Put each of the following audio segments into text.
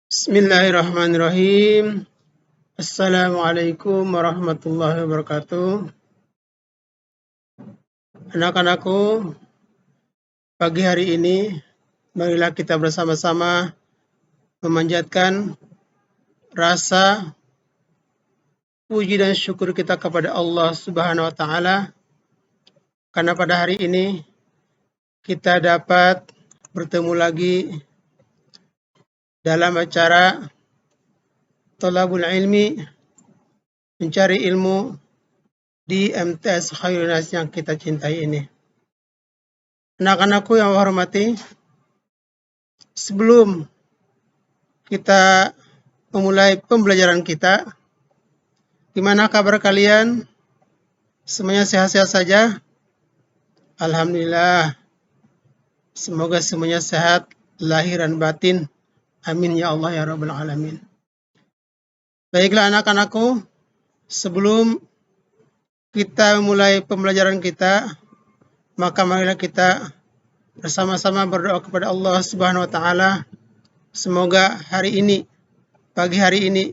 Bismillahirrahmanirrahim. Assalamualaikum warahmatullahi wabarakatuh. Anak-anakku, pagi hari ini marilah kita bersama-sama memanjatkan rasa puji dan syukur kita kepada Allah Subhanahu wa taala karena pada hari ini kita dapat bertemu lagi dalam acara Thalabul Ilmi, mencari ilmu di MTS Khairun Nas yang kita cintai ini. Anak-anakku yang saya hormati, sebelum kita memulai pembelajaran kita, gimana kabar kalian? Semuanya sehat-sehat saja? Alhamdulillah. Semoga semuanya sehat, lahir dan batin. Amin ya Allah ya Rabbal Alamin. Baiklah anak-anakku, sebelum kita memulai pembelajaran kita, maka marilah kita bersama-sama berdoa kepada Allah Subhanahu wa taala. Semoga hari ini, pagi hari ini,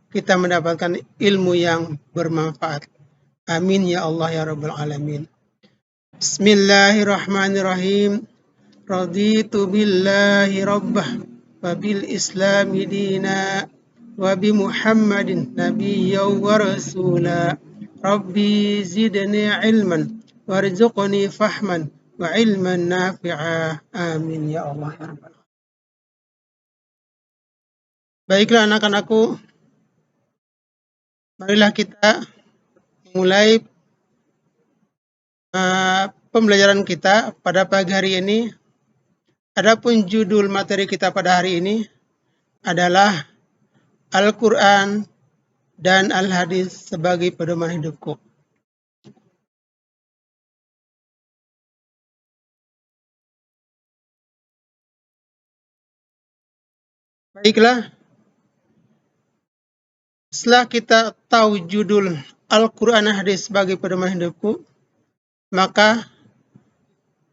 kita mendapatkan ilmu yang bermanfaat. Amin ya Allah ya Rabbal Alamin. Bismillahirrahmanirrahim. Raditu billahi rabbah wa bil islami dina wa bi Muhammadin nabiyyan wa rasula. Rabbi zidni ilman warzuqni fahman wa ilman nafi'a. Amin ya Allah ya Rabbal Alamin. Baiklah anak-anakku, marilah kita mulai pembelajaran kita pada pagi hari ini. Adapun judul materi kita pada hari ini adalah Al-Quran dan Al-Hadis sebagai pedoman hidupku. Baiklah, setelah kita tahu judul Al-Quran dan Hadis sebagai pedoman hidupku, maka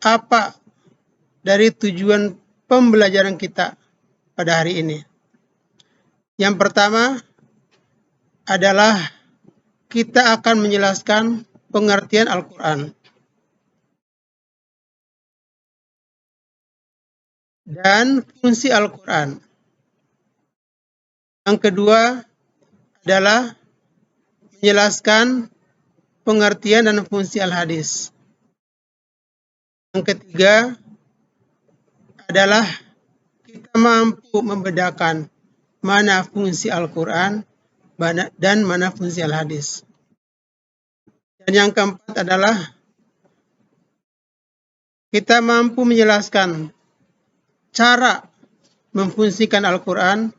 apa dari tujuan pembelajaran kita pada hari ini? Yang pertama adalah kita akan menjelaskan pengertian Al-Quran dan fungsi Al-Quran. Yang kedua adalah menjelaskan pengertian dan fungsi Al-Hadis. Yang ketiga adalah kita mampu membedakan mana fungsi Al-Quran dan mana fungsi Al-Hadis. Dan yang keempat adalah kita mampu menjelaskan cara memfungsikan Al-Quran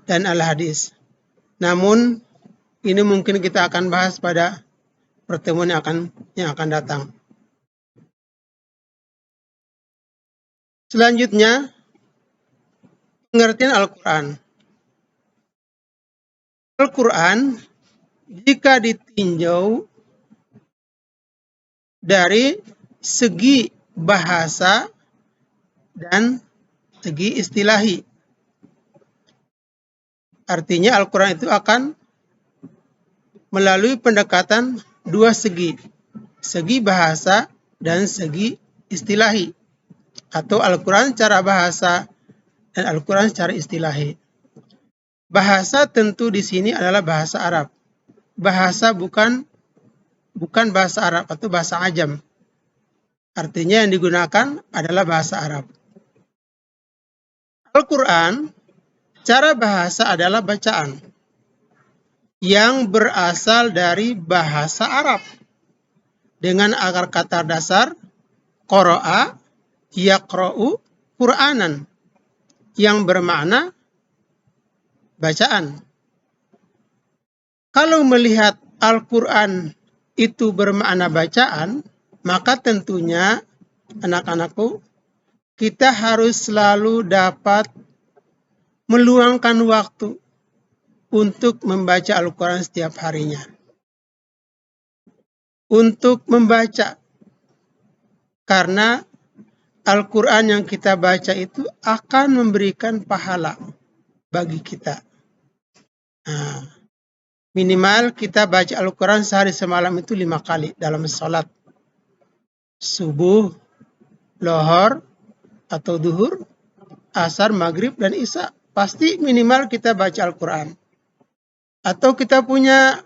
dan Al-Hadis. Namun, ini mungkin kita akan bahas pada pertemuan yang akan datang. Selanjutnya, pengertian Al-Quran. Al-Quran jika ditinjau dari segi bahasa dan segi istilahi. Artinya Al-Quran itu akan melalui pendekatan dua segi. Segi bahasa dan segi istilahi. Atau Al-Quran secara bahasa dan Al-Quran secara istilahi. Bahasa tentu di sini adalah bahasa Arab. Bahasa bukan bahasa Arab atau bahasa Ajam. Artinya yang digunakan adalah bahasa Arab. Al-Quran secara bahasa adalah bacaan yang berasal dari bahasa Arab dengan akar kata dasar qara'a yaqra'u Qur'anan yang bermakna bacaan. Kalau melihat Al-Quran itu bermakna bacaan, maka tentunya anak-anakku kita harus selalu dapat meluangkan waktu untuk membaca Al-Quran setiap harinya. Untuk membaca, karena Al-Quran yang kita baca itu akan memberikan pahala. bagi kita. Nah, minimal kita baca Al-Quran sehari semalam itu 5 kali dalam sholat subuh, lohor, atau duhur, asar, maghrib, dan isya. Pasti minimal kita baca Al-Quran. Atau kita punya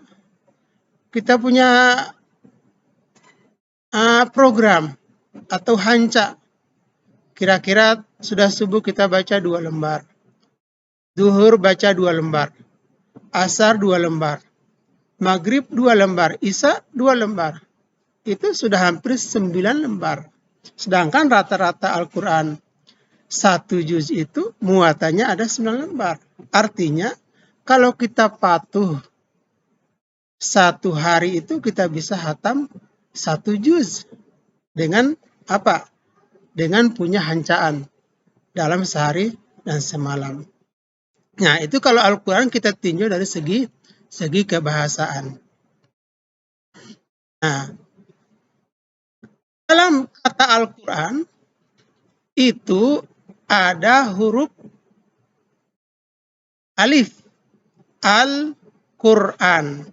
program atau hanca. Kira-kira sudah subuh kita baca 2 lembar. Duhur baca 2 lembar. Asar 2 lembar. Maghrib 2 lembar. Isya 2 lembar. Itu sudah hampir 9 lembar. Sedangkan rata-rata Al-Quran 1 juz itu muatannya ada 9 lembar. Artinya kalau kita patuh 1 hari itu kita bisa hatam 1 juz. Dengan apa? Dengan punya hancaan dalam sehari dan semalam. Nah, itu kalau Al-Quran kita tinjau dari segi kebahasaan. Nah, dalam kata Al-Quran itu ada huruf alif, Al-Quran.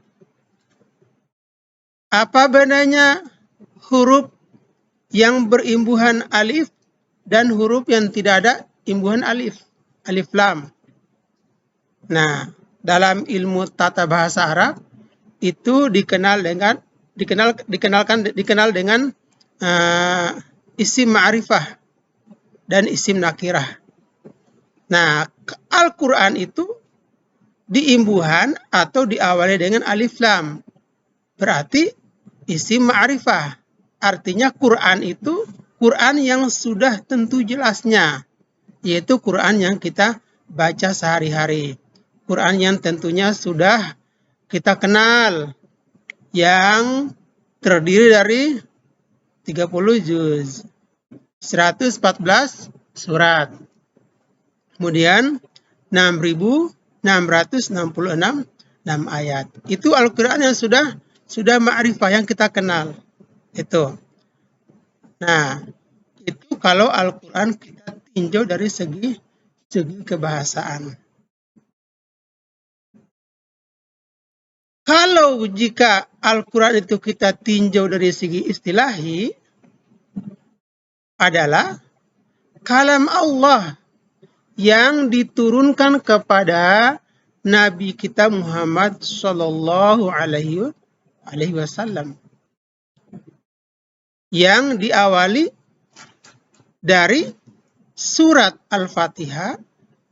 Apa bedanya huruf yang berimbuhan alif dan huruf yang tidak ada imbuhan alif, alif lam? Nah, dalam ilmu tata bahasa Arab itu dikenal dengan isim ma'rifah dan isim nakirah. Nah, Al-Quran itu diimbuhan atau diawali dengan alif lam. Berarti isim ma'rifah. Artinya Quran itu Quran yang sudah tentu jelasnya. Yaitu Quran yang kita baca sehari-hari. Quran yang tentunya sudah kita kenal. Yang terdiri dari 30 juz. 114 surat. Kemudian 6.666 ayat. Itu Al-Quran yang sudah ma'rifah yang kita kenal. Itu. Nah, itu kalau Al-Quran kita tinjau dari segi kebahasaan. Kalau jika Al-Quran itu kita tinjau dari segi istilahi, adalah kalam Allah yang diturunkan kepada Nabi kita Muhammad Sallallahu Alaihi Wasallam, yang diawali dari surat Al-Fatihah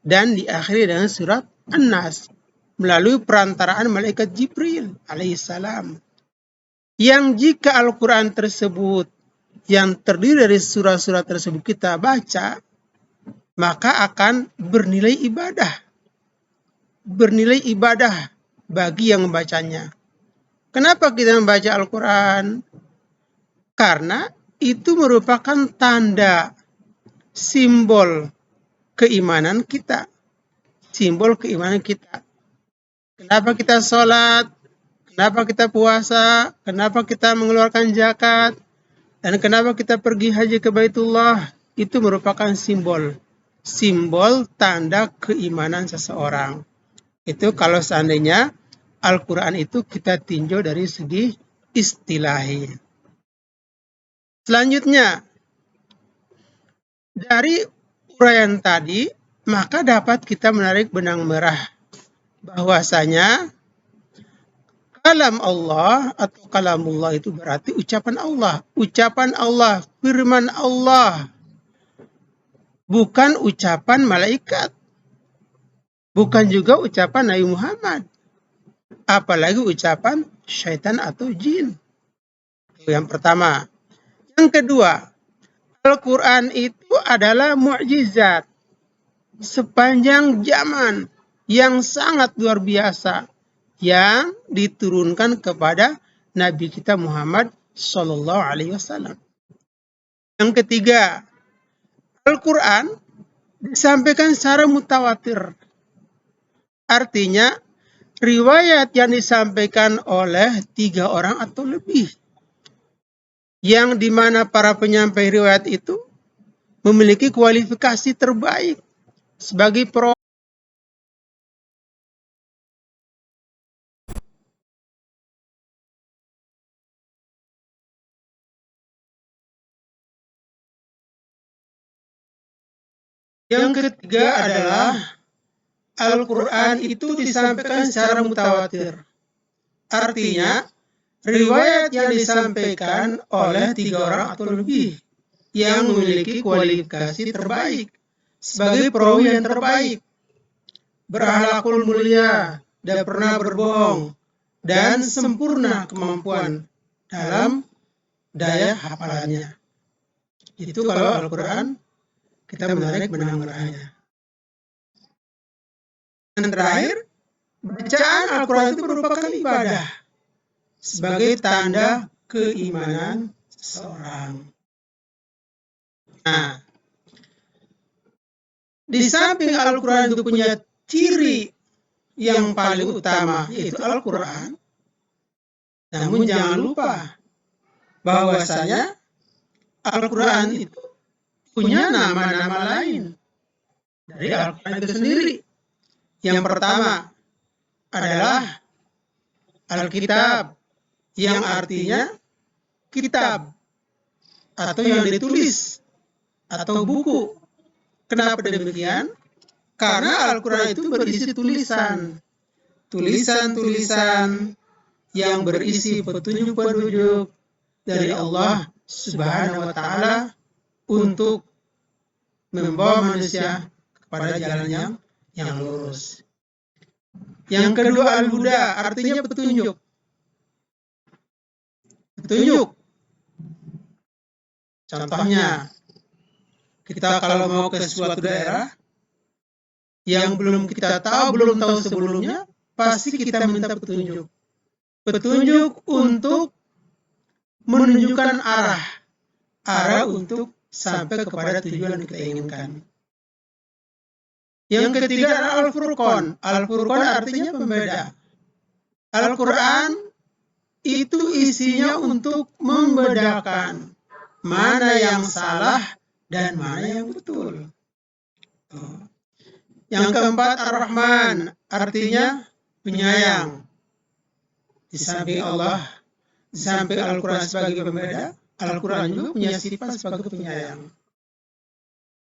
dan diakhiri dengan surat An-Nas melalui perantaraan malaikat Jibril alaihissalam. Yang jika Al-Quran tersebut yang terdiri dari surah-surah tersebut kita baca, maka akan bernilai ibadah. Bernilai ibadah bagi yang membacanya. Kenapa kita membaca Al-Quran? Karena itu merupakan tanda, simbol keimanan kita. Simbol keimanan kita. Kenapa kita sholat? Kenapa kita puasa? Kenapa kita mengeluarkan zakat? Dan kenapa kita pergi haji ke Baitullah? Itu merupakan simbol. Simbol tanda keimanan seseorang. Itu kalau seandainya Al-Quran itu kita tinjau dari segi istilahi. Selanjutnya, dari uraian tadi, maka dapat kita menarik benang merah bahwasanya kalam Allah atau kalamullah itu berarti ucapan Allah. Ucapan Allah, firman Allah. Bukan ucapan malaikat. Bukan juga ucapan Nabi Muhammad. Apalagi ucapan syaitan atau jin. Itu yang pertama. Yang kedua, Al-Quran itu adalah mukjizat sepanjang zaman yang sangat luar biasa yang diturunkan kepada Nabi kita Muhammad Sallallahu Alaihi Wasallam. Yang ketiga, Al-Quran disampaikan secara mutawatir. Artinya, riwayat yang disampaikan oleh 3 orang atau lebih. Yang dimana para penyampai riwayat itu memiliki kualifikasi terbaik sebagai Yang ketiga adalah Al-Quran itu disampaikan secara mutawatir. Artinya, riwayat yang disampaikan oleh 3 orang atau lebih yang memiliki kualifikasi terbaik sebagai perawi yang terbaik, berakhlakul mulia, tidak pernah berbohong, dan sempurna kemampuan dalam daya hafalannya. Itu kalau Al-Quran kita menarik benang merahnya. Dan terakhir, bacaan Al-Quran itu merupakan ibadah sebagai tanda keimanan seseorang. Nah, di samping Al-Quran itu punya ciri yang paling utama, yaitu Al-Quran, namun jangan lupa bahwasanya Al-Quran itu punya nama-nama lain dari Al-Quran itu sendiri. Yang pertama adalah Alkitab, yang artinya kitab atau yang ditulis atau buku. Kenapa demikian? Karena Al-Quran itu berisi tulisan-tulisan yang berisi petunjuk-petunjuk dari Allah Subhanahu wa Ta'ala untuk membawa manusia kepada jalan yang lurus. Yang kedua, Al-Huda, artinya petunjuk. Contohnya, kita kalau mau ke suatu daerah yang belum tahu sebelumnya, pasti kita minta petunjuk. Petunjuk untuk menunjukkan arah untuk sampai kepada tujuan yang kita inginkan. Yang ketiga adalah Al-Furqan. Al-Furqan artinya pembeda. Al-Quran itu isinya untuk membedakan mana yang salah dan mana yang betul. Yang keempat, Ar-Rahman, artinya penyayang. Di samping Allah, di samping Al-Quran sebagai pembeda, Al-Quran juga punya sifat sebagai penyayang.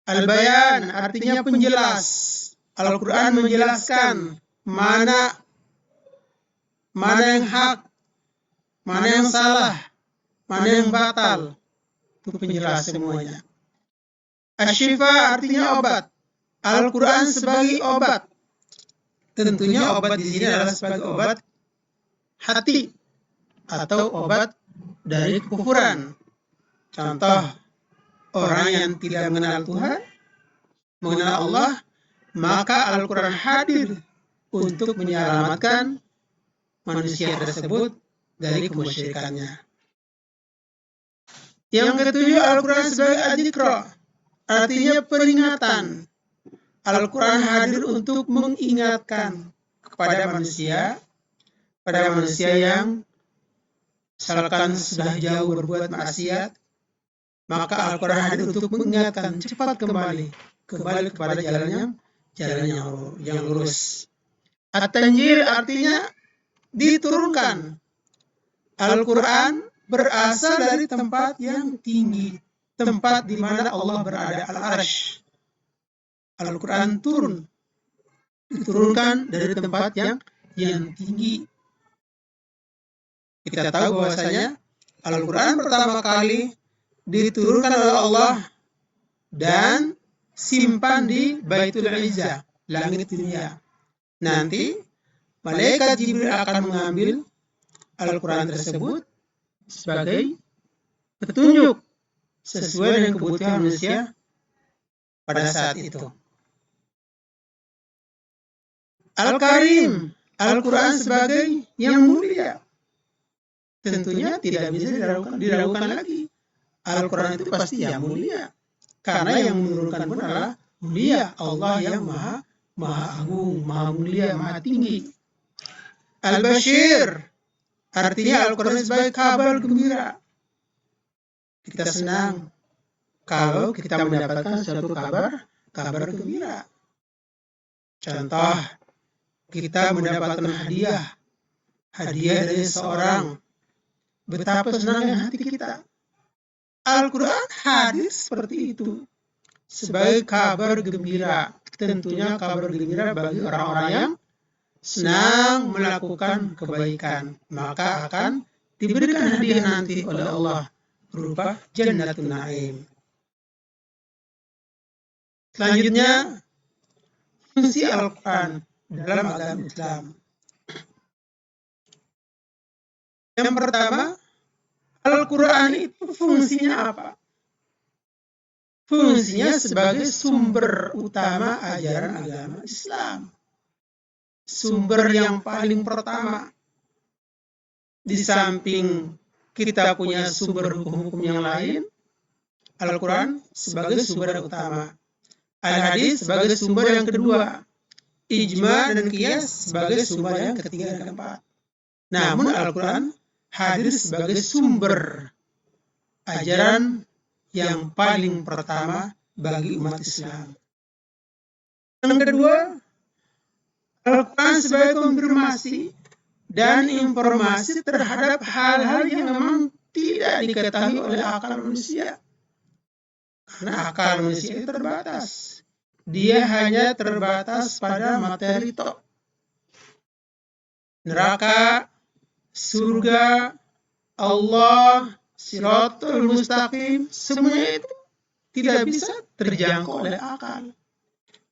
Al-Bayan, artinya penjelas. Al-Quran menjelaskan mana yang hak, mana yang salah, mana yang batal. Itu penjelas semuanya. Asy-Syifa artinya obat. Al-Quran sebagai obat. Tentunya obat di sini adalah sebagai obat hati atau obat dari kekufuran. Contoh, orang yang tidak mengenal Tuhan, mengenal Allah, maka Al-Quran hadir untuk menyelamatkan manusia tersebut dari kemusyrikannya. Yang ketujuh, Al-Quran sebagai Adz-Dzikra, artinya peringatan. Al-Quran hadir untuk mengingatkan kepada manusia yang misalkan sudah jauh berbuat maksiat, maka Al-Quran hadir untuk mengingatkan cepat kembali kepada jalan yang lurus. At-Tanjil artinya diturunkan. Al-Quran berasal dari tempat yang tinggi, tempat di mana Allah berada, Al-Arsh. Al-Quran diturunkan dari tempat yang tinggi. Kita tahu bahwasanya Al-Quran pertama kali diturunkan oleh Allah dan simpan di Baitul Izzah, langit dunia. Nanti malaikat Jibril akan mengambil Al-Quran tersebut sebagai petunjuk sesuai dengan kebutuhan manusia pada saat itu. Al-Karim, Al-Quran sebagai yang mulia. Tentunya tidak bisa diragukan lagi. Al-Quran itu pasti yang mulia. Karena yang menurunkan pun adalah mulia. Allah yang maha agung, maha mulia, maha tinggi. Al-Bashir, artinya Al-Quran sebagai kabar gembira. Kita senang kalau kita mendapatkan suatu kabar gembira. Contoh, kita mendapatkan hadiah dari seorang. Betapa senangnya hati kita. Al-Quran hadir seperti itu. sebagai kabar gembira. Tentunya kabar gembira bagi orang-orang yang senang melakukan kebaikan. Maka akan diberikan hadiah nanti oleh Allah berupa Jannatun Na'im. Selanjutnya, fungsi Al-Quran dalam agama Islam. Yang pertama, Al-Quran itu fungsinya apa? Fungsinya sebagai sumber utama ajaran agama Islam. Sumber yang paling pertama. Di samping kita punya sumber hukum-hukum yang lain, Al-Quran sebagai sumber yang utama. Al-Hadis sebagai sumber yang kedua. Ijma dan Qiyas sebagai sumber yang ketiga dan keempat. Namun Al-Quran hadir sebagai sumber ajaran yang paling pertama bagi umat Islam. Yang kedua, Al-Quran sebagai konfirmasi dan informasi terhadap hal-hal yang memang tidak diketahui oleh akal manusia. Karena akal manusia itu terbatas. Dia hanya terbatas pada materi tok. Neraka, surga, Allah, Siratul Mustaqim, semuanya itu tidak bisa terjangkau oleh akal.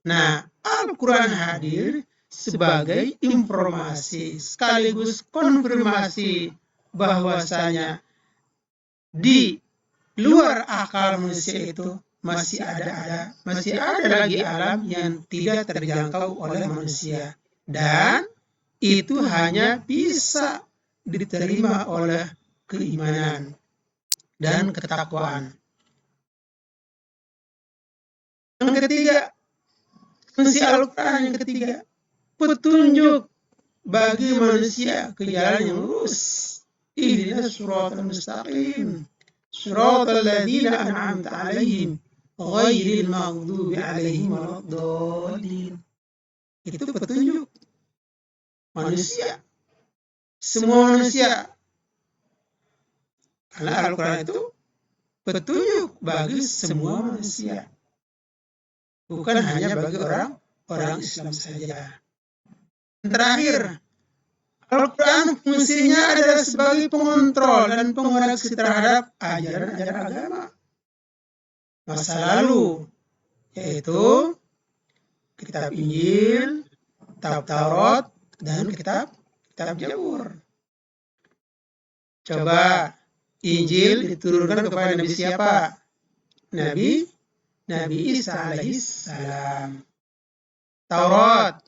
Nah, Al-Quran hadir sebagai informasi sekaligus konfirmasi bahwasanya di luar akal manusia itu masih ada lagi alam yang tidak terjangkau oleh manusia, dan itu hanya bisa diterima oleh keimanan dan ketakwaan. Yang ketiga, fungsi Al-Quran yang ketiga, petunjuk bagi manusia ke jalan yang lurus. Ihdinas siratal mustaqim, siratal ladzina an'amta 'alaihim, ghairil maghdubi 'alaihim waladdallin. Itu petunjuk manusia. Semua manusia. Karena Al-Quran itu petunjuk bagi semua manusia. Bukan hanya bagi orang Islam saja. Terakhir, Al-Quran fungsinya adalah sebagai pengontrol dan pengoreksi terhadap ajaran-ajaran agama masa lalu, yaitu kitab Injil, kitab Taurat, dan kitab Zabur. Coba, Injil diturunkan kepada Nabi siapa? Nabi Isa alaihissalam. Taurat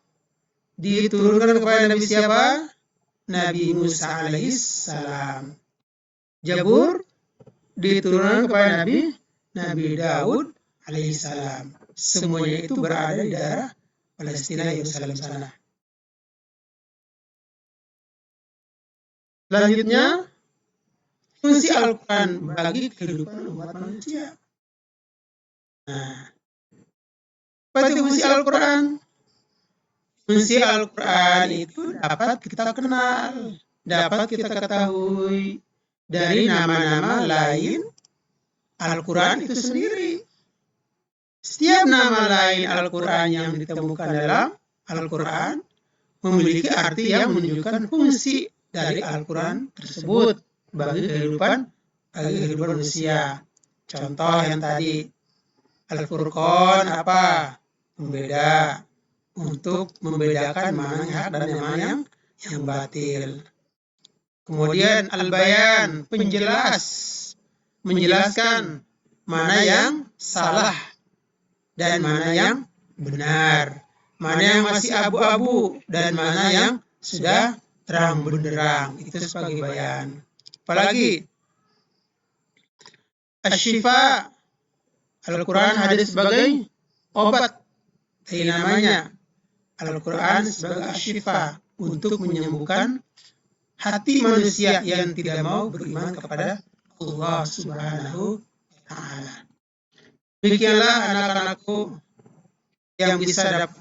diturunkan kepada Nabi siapa? Nabi Musa alaihissalam. Zabur diturunkan kepada Nabi Daud alaihissalam. Semuanya itu berada di daerah Palestina, Yerusalem sana. Selanjutnya, fungsi Al-Quran bagi kehidupan umat manusia. Nah, apa itu fungsi Al-Quran? Fungsi Al-Quran itu dapat kita kenal, dapat kita ketahui dari nama-nama lain Al-Quran itu sendiri. Setiap nama lain Al-Quran yang ditemukan dalam Al-Quran memiliki arti yang menunjukkan fungsi dari Al-Quran tersebut bagi kehidupan manusia. Contoh yang tadi, Al-Furqan apa? Pembeda, untuk membedakan mana yang hak dan mana yang batil. Kemudian Al-Bayan, penjelas, menjelaskan mana yang salah dan mana yang benar, mana yang masih abu-abu dan mana yang sudah terang benderang. Itu sebagai bayan. Apalagi Asy-Syifa, Al-Quran hadir sebagai obat. Dari namanya, Al-Quran sebagai Asy-Syifa, untuk menyembuhkan hati manusia yang tidak mau beriman kepada Allah Subhanahu wa Ta'ala. Demikianlah anak-anakku yang bisa dapat